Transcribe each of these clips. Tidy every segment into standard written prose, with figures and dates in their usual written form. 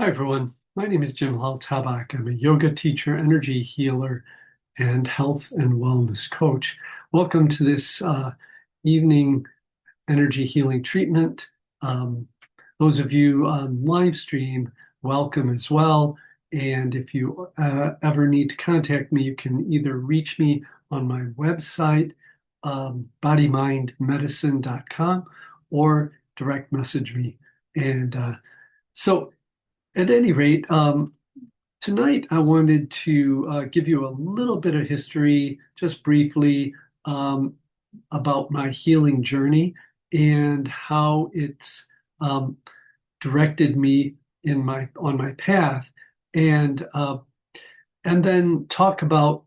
Hi, everyone. My name is Jim Lal-Tabak. I'm a yoga teacher, energy healer, and health and wellness coach. Welcome to this evening energy healing treatment. Um, those of you on live stream, welcome as well. And if you ever need to contact me, you can either reach me on my website, bodymindmedicine.com, or direct message me. And so at any rate, tonight I wanted to give you a little bit of history, just briefly, um, about my healing journey and how it's um, directed me in my on my path, and then talk about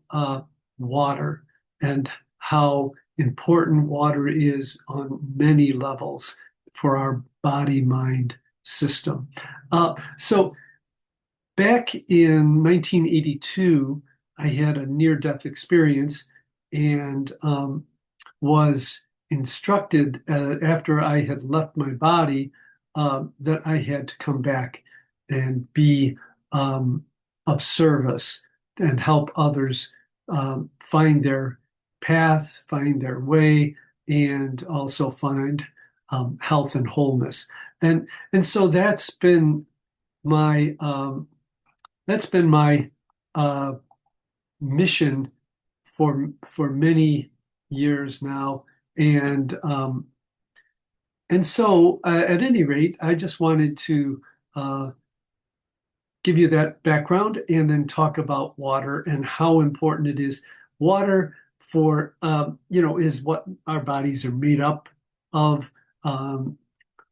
water and how important water is on many levels for our body-mind system. So back in 1982, I had a near-death experience and was instructed after I had left my body that I had to come back and be um, of service and help others find their path, find their way, and also find health and wholeness. And so my that's been my uh, mission for many years now, and so at any rate, I just wanted to uh, give you that background and then talk about water and how important it is. Water for is what our bodies are made up of. Um,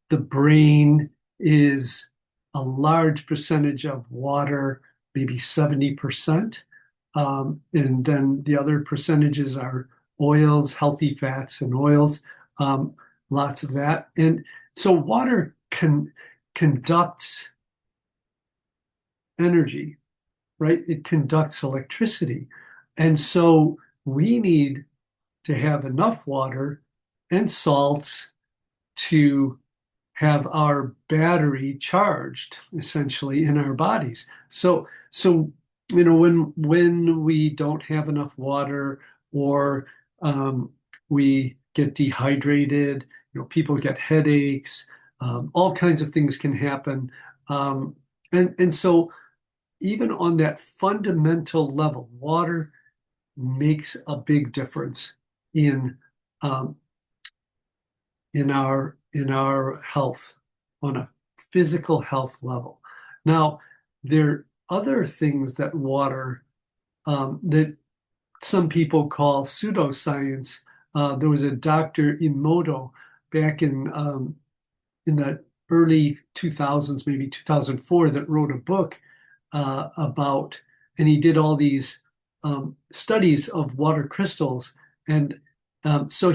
the brain is a large percentage of water, maybe 70%. And then the other percentages are oils, healthy fats and oils, um, lots of that. And so water conducts energy, right? It conducts electricity. And so we need to have enough water and salts to have our battery charged essentially in our bodies. So when we don't have enough water or we get dehydrated, people get headaches, all kinds of things can happen. And so even on that fundamental level, water makes a big difference in um, in our health on a physical health level. Now, there are other things that water that some people call pseudoscience. There was a Dr. Emoto back in the early 2000s, maybe 2004, that wrote a book about, and he did all these studies of water crystals, and so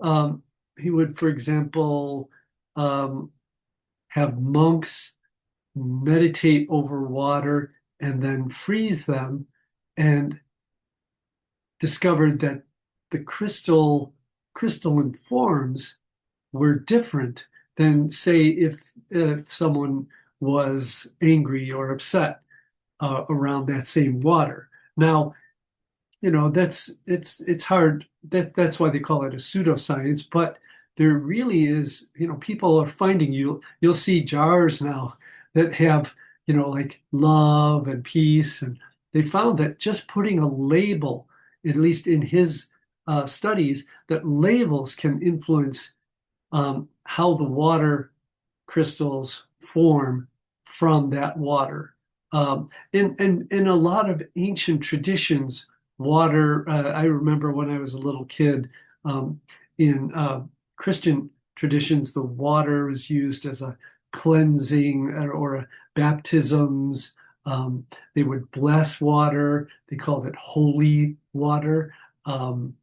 um, he would, for example, um, have monks meditate over water and then freeze them, and discovered that the crystalline forms were different than, say, if someone was angry or upset around that same water. Now, it's hard. That's why they call it a pseudoscience. But there really is, people are finding, you'll see jars now that have, like love and peace, and they found that just putting a label, at least in his studies, that labels can influence how the water crystals form from that water. In a lot of ancient traditions, water, I remember when I was a little kid, in Christian traditions, the water was used as a cleansing or a baptisms. They would bless water. They called it holy water. Um,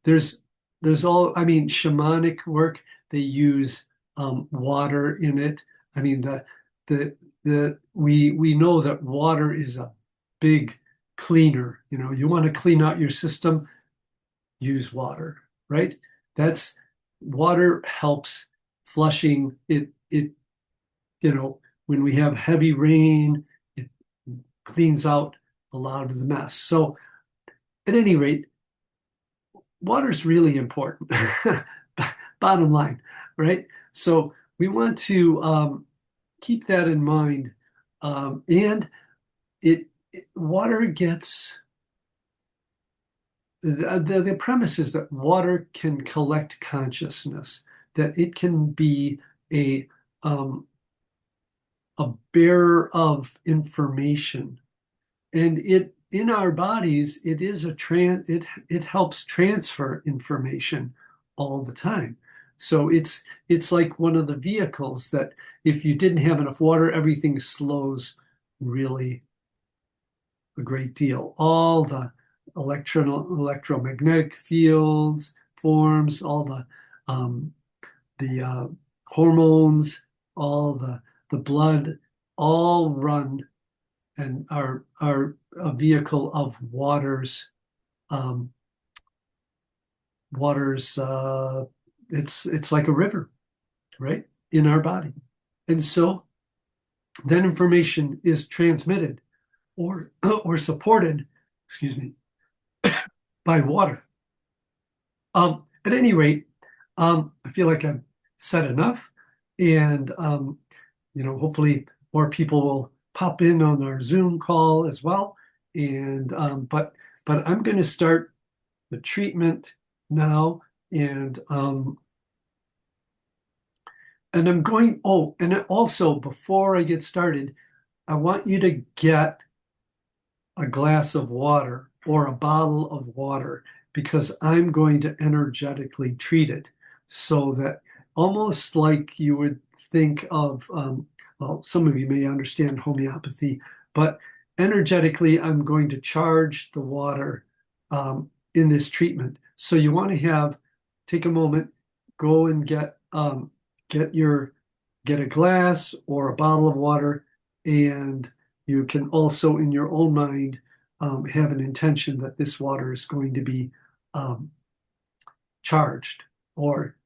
there's I mean, shamanic work, they use water in it. I mean, we know that water is a big cleaner. You want to clean out your system, use water, right? That's Water helps flushing it. You know, when we have heavy rain, it cleans out a lot of the mess. So at any rate, water is really important. Bottom line, right? So we want to keep that in mind. And water gets the premise is that water can collect consciousness, that it can be a um, a bearer of information, and it in our bodies it is it helps transfer information all the time. So it's like one of the vehicles that if you didn't have enough water, everything slows really a great deal. All the electromagnetic fields, forms, all um, the hormones, all the blood, all run and are a vehicle of um, waters. It's like a river, right, in our body, and so that information is transmitted or or supported, excuse me, by water. At any rate, I feel like I've said enough, and hopefully more people will pop in on our Zoom call as well. And but I'm going to start the treatment now, and I'm going. Oh, and also before I get started, I want you to get a glass of water or a bottle of water because I'm going to energetically treat it so that almost like you would think of, well, some of you may understand homeopathy, but energetically, I'm going to charge the water in this treatment. So you want to take a moment, go and get your, get a glass or a bottle of water, and you can also, in your own mind, have an intention that this water is going to be um, charged or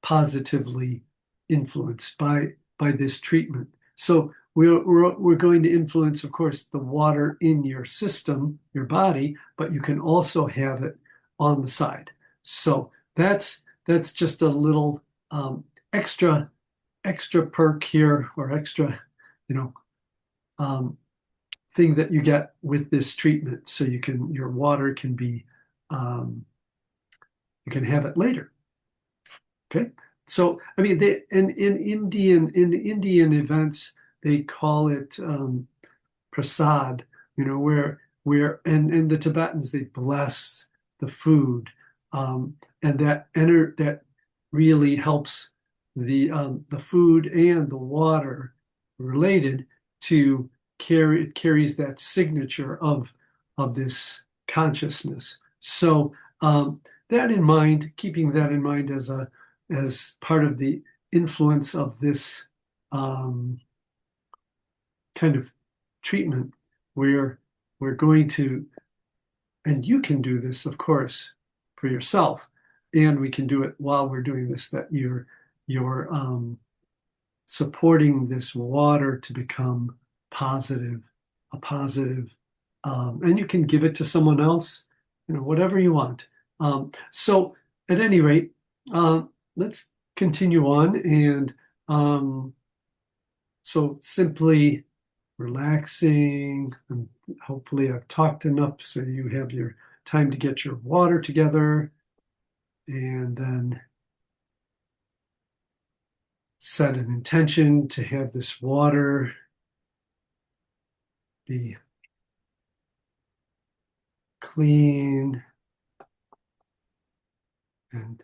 positively influenced by this treatment. So we're going to influence, of course, the water in your system, your body, but you can also have it on the side. So that's just a little extra perk here, or extra, you know, um, thing that you get with this treatment. So your water can be, you can have it later. Okay. So, I mean, in Indian events, they call it prasad, and the Tibetans, they bless the food. And that really helps the food and the water related to it carries that signature of this consciousness. So that in mind, keeping that in mind as part of the influence of this um, kind of treatment, where we're going to, and you can do this, of course, for yourself, and we can do it while we're doing this, that you're supporting this water to become positive, a positive, and you can give it to someone else, whatever you want. So at any rate, let's continue on. And so simply relaxing, and hopefully I've talked enough so you have your time to get your water together, and then set an intention to have this water be clean and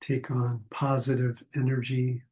take on positive energy.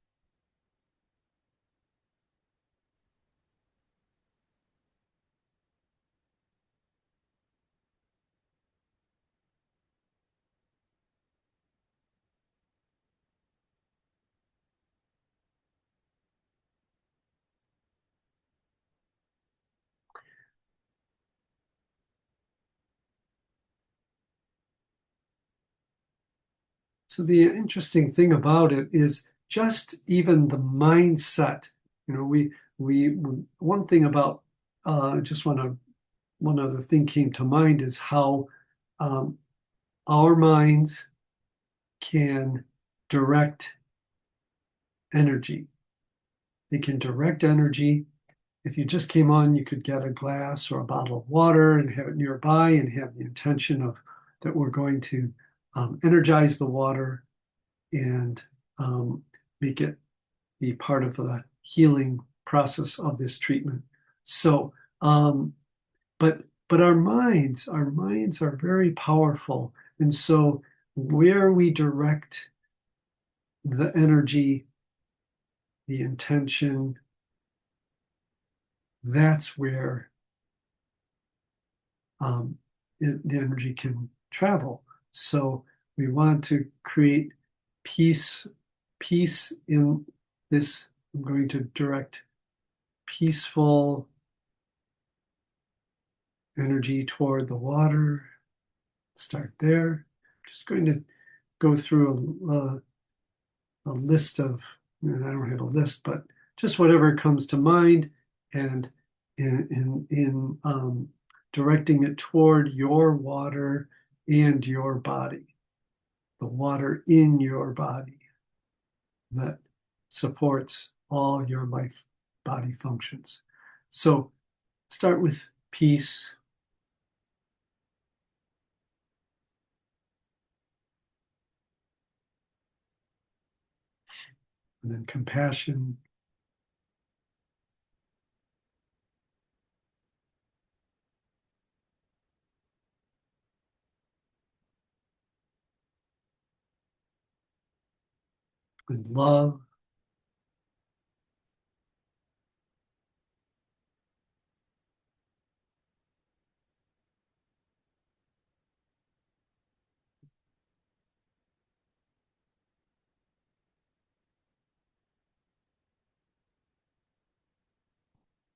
So the interesting thing about it is just even the mindset. We one thing about just want to one other thing came to mind is how um, our minds can direct energy. They can direct energy. If you just came on, you could get a glass or a bottle of water and have it nearby and have the intention of that we're going to energize the water and make it be part of the healing process of this treatment. So, but our minds are very powerful, and so where we direct the energy, the intention, that's where the energy can travel. So we want to create peace, peace in this. I'm going to direct peaceful energy toward the water. Start there. I'm just going to go through a list of, I don't have a list, but just whatever comes to mind, and in directing it toward your water and your body, the water in your body that supports all your life body functions. So start with peace, and then compassion, and love,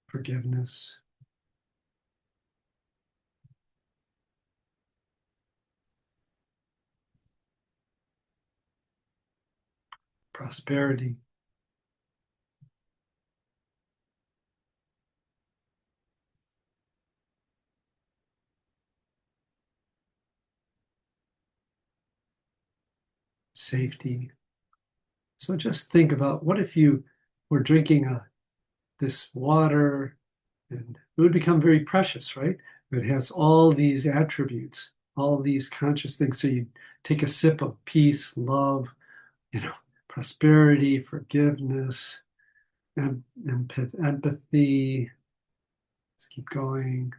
forgiveness, prosperity, safety. So just think about, what if you were drinking this water, and it would become very precious, right? It has all these attributes, all these conscious things. So you take a sip of peace, love, prosperity, forgiveness, empathy. Let's keep going.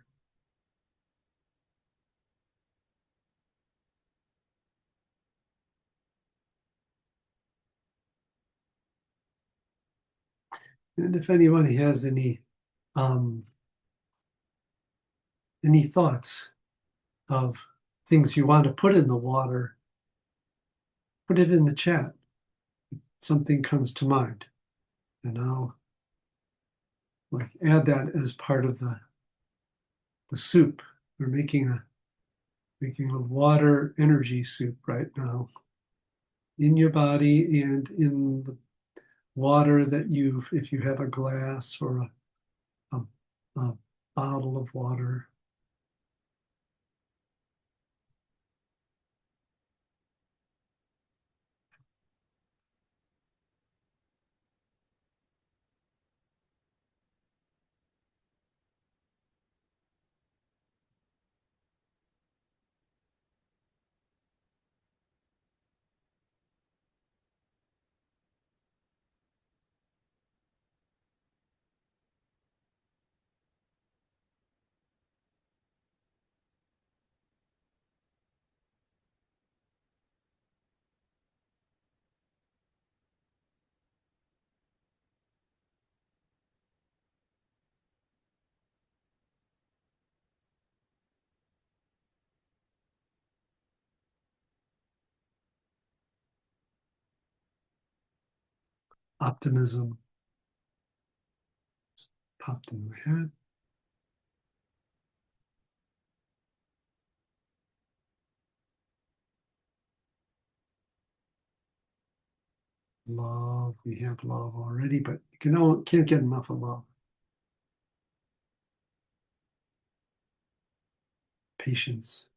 And if anybody has um, any thoughts of things you want to put in the water, put it in the chat. Something comes to mind, and I'll add that as part of the soup. We're making a water energy soup right now in your body and in the water that if you have a glass or a, a bottle of water. Optimism popped in my head. Love, we have love already, but you can't get enough of love. Patience.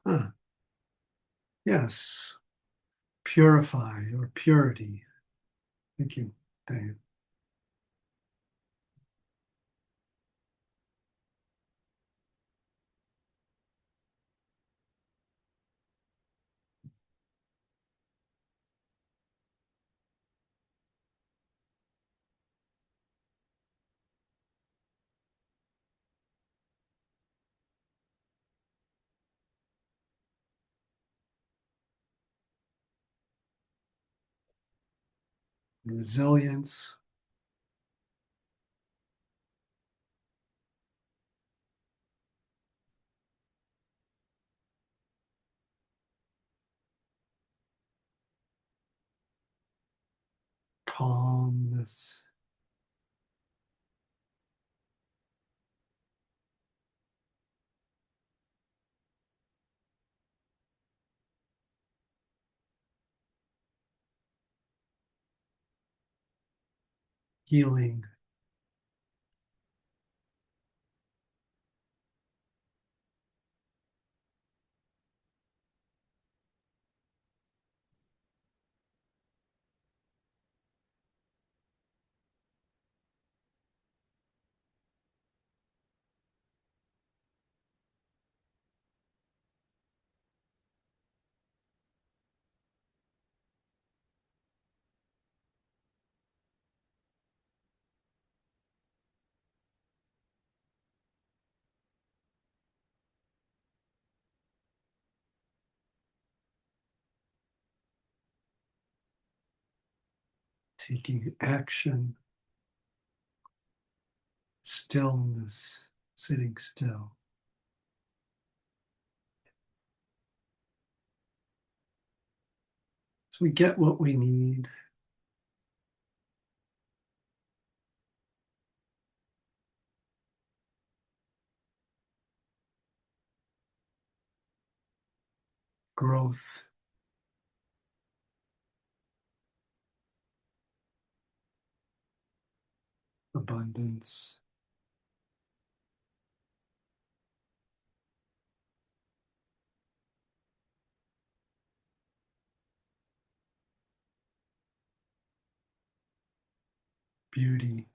Ah, yes. Purify or purity. Thank you, Diane. Resilience. Calmness. Healing. Taking action. Stillness. Sitting still. So we get what we need. Growth. Abundance. Beauty.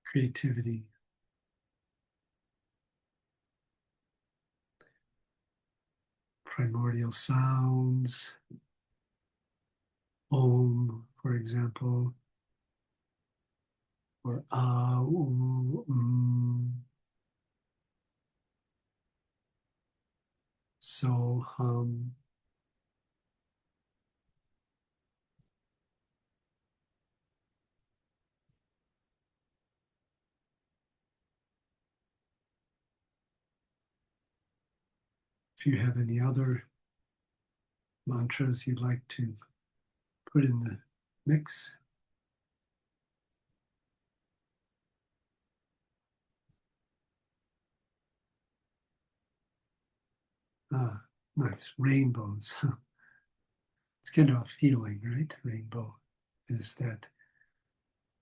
Creativity. Primordial sounds. Om, for example, or ah, ooh, so hum. If you have any other mantras you'd like to put in the mix. Ah, nice. Rainbows. It's kind of a feeling, right? Rainbow is that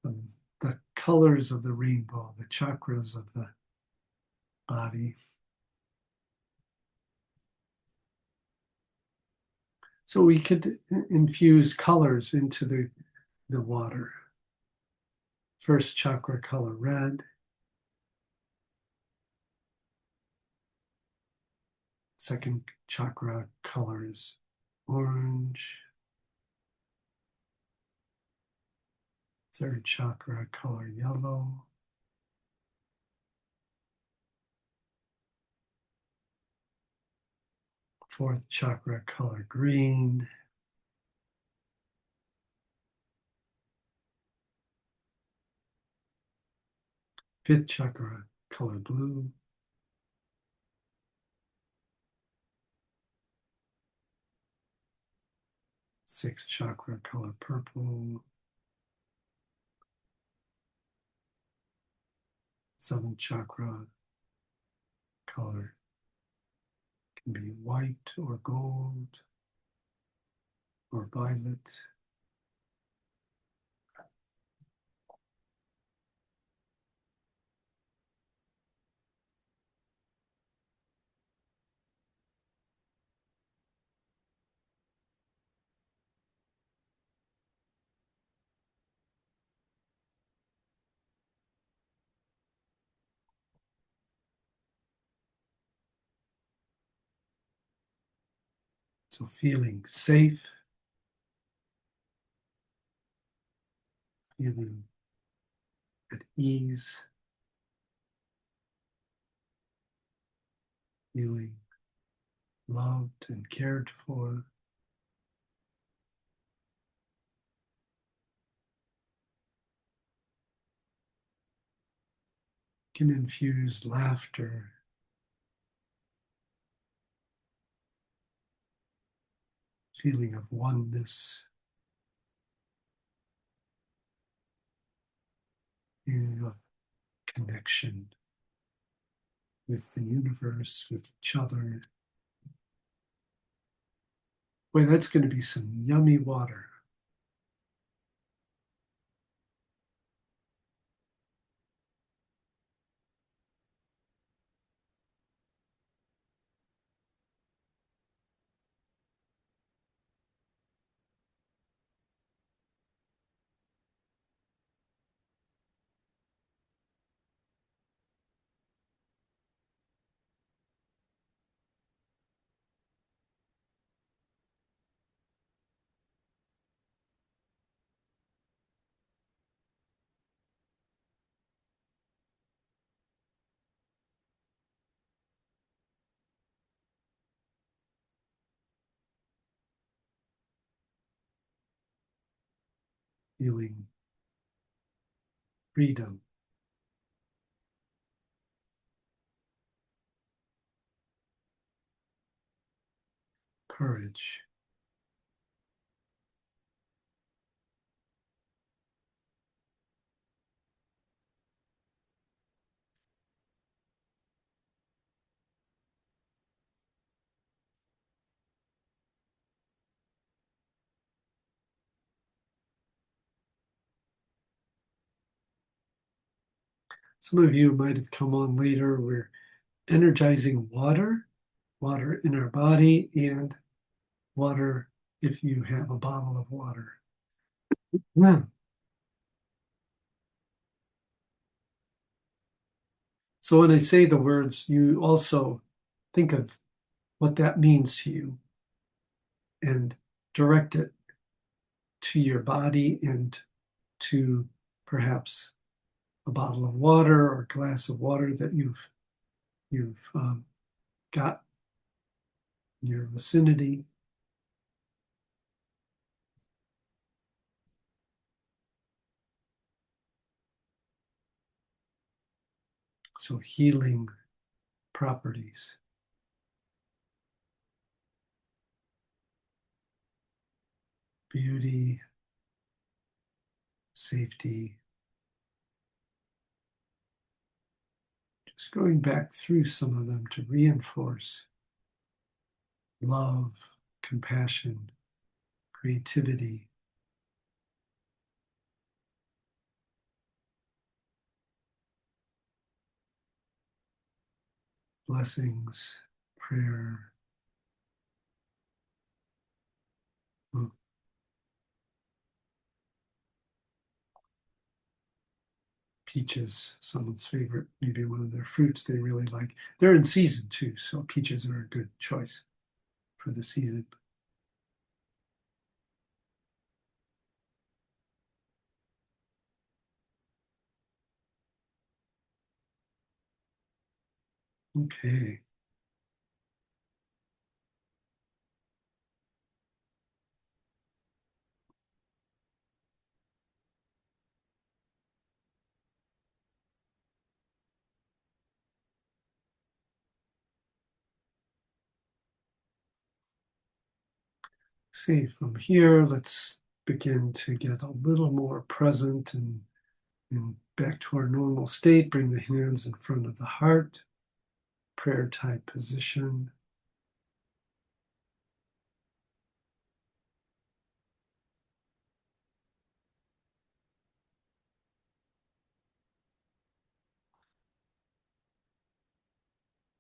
the colors of the rainbow, the chakras of the body. So we could infuse colors into the water. First chakra color red. Second chakra color is orange. Third chakra color yellow. Fourth chakra color green. Fifth chakra color blue. Sixth chakra color purple. Seventh chakra color can be white or gold or violet. So feeling safe, feeling at ease, feeling loved and cared for. Can infuse laughter, feeling of oneness, feeling of connection with the universe, with each other. Boy, that's going to be some yummy water. Feeling freedom, courage. Some of you might have come on later. We're energizing water, water in our body, and water if you have a bottle of water. Yeah. So when I say the words, you also think of what that means to you and direct it to your body and to perhaps a bottle of water or a glass of water that you've got in your vicinity. So healing properties, beauty, safety. Just going back through some of them to reinforce love, compassion, creativity, blessings, prayer. Peaches, someone's favorite, maybe one of their fruits they really like. They're in season too, so peaches are a good choice for the season. Okay. See, from here, let's begin to get a little more present and And back to our normal state, bring the hands in front of the heart, prayer type position.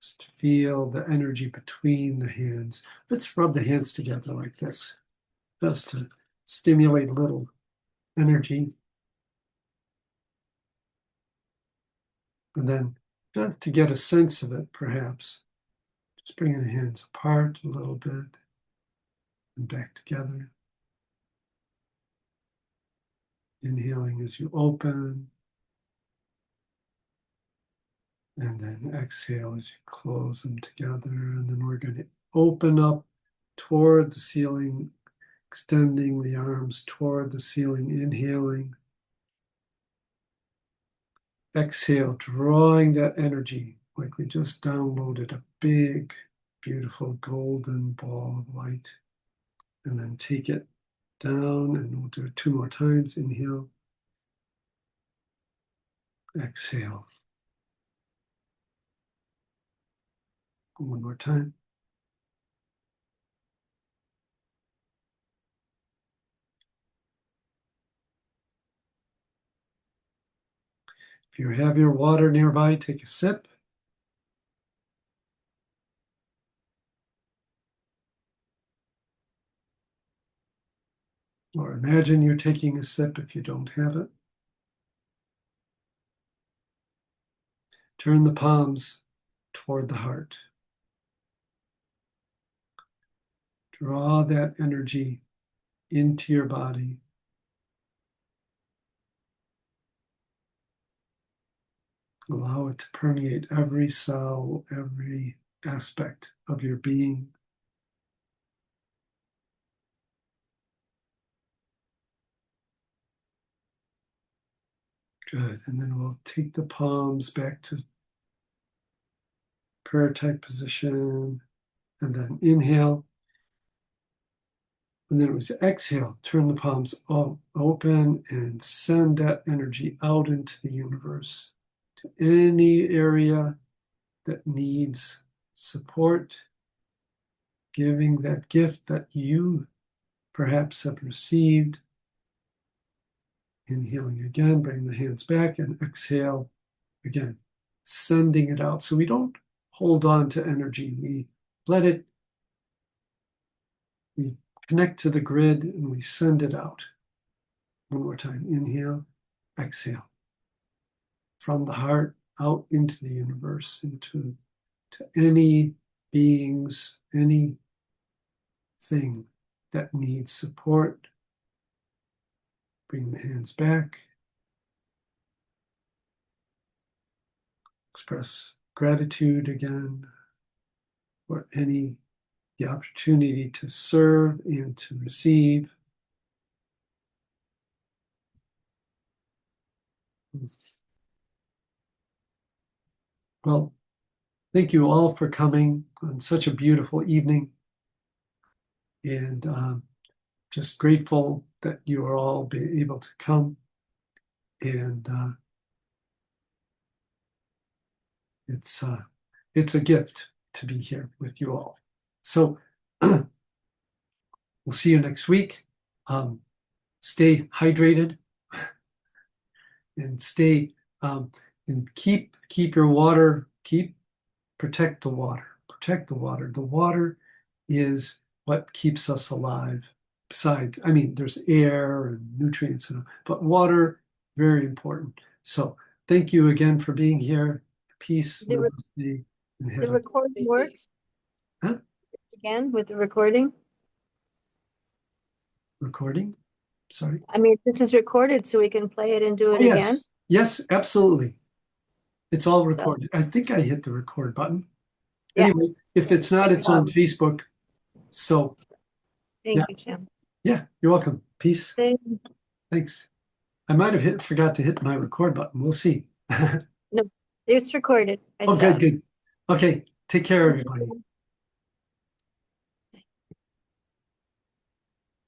Just feel the energy between the hands. Let's rub the hands together like this, just to stimulate a little energy. And then just to get a sense of it, perhaps, just bringing the hands apart a little bit and back together. Inhaling as you open, and then exhale as you close them together. And then we're going to open up toward the ceiling, extending the arms toward the ceiling, inhaling. Exhale, drawing that energy like we just downloaded a big, beautiful golden ball of light. And then take it down, and we'll do it 2 more times. Inhale. Exhale. 1 more time. If you have your water nearby, take a sip. Or imagine you're taking a sip if you don't have it. Turn the palms toward the heart. Draw that energy into your body. Allow it to permeate every cell, every aspect of your being. Good. And then we'll take the palms back to prayer type position. And then inhale. And then it was exhale. Turn the palms open and send that energy out into the universe, to any area that needs support, giving that gift that you perhaps have received. Inhaling again, bring the hands back, and exhale again, sending it out. So we don't hold on to energy. We let it, we connect to the grid, and we send it out. 1 more time. Inhale, exhale. From the heart out into the universe, into any beings, anything that needs support. Bring the hands back. Express gratitude again for the opportunity to serve and to receive. Well, thank you all for coming on such a beautiful evening. And just grateful that you are all able to come. And it's a gift to be here with you all. So we'll see you next week. Stay hydrated and stay and keep your water, protect the water. Protect the water. The water is what keeps us alive. Besides, I mean, there's air and nutrients, but water, very important. So thank you again for being here. Peace. The recording works? Huh? Again, with the recording? Recording? Sorry. I mean, this is recorded, so we can play it and do it again? Yes, absolutely. It's all recorded. I think I hit the record button. Yeah. Anyway, if it's not, it's on Facebook. So Thank you, Jim. Yeah, you're welcome. Peace. Thanks. I might have forgot to hit my record button. We'll see. No, it's recorded. Oh, good. Okay. Take care, everybody.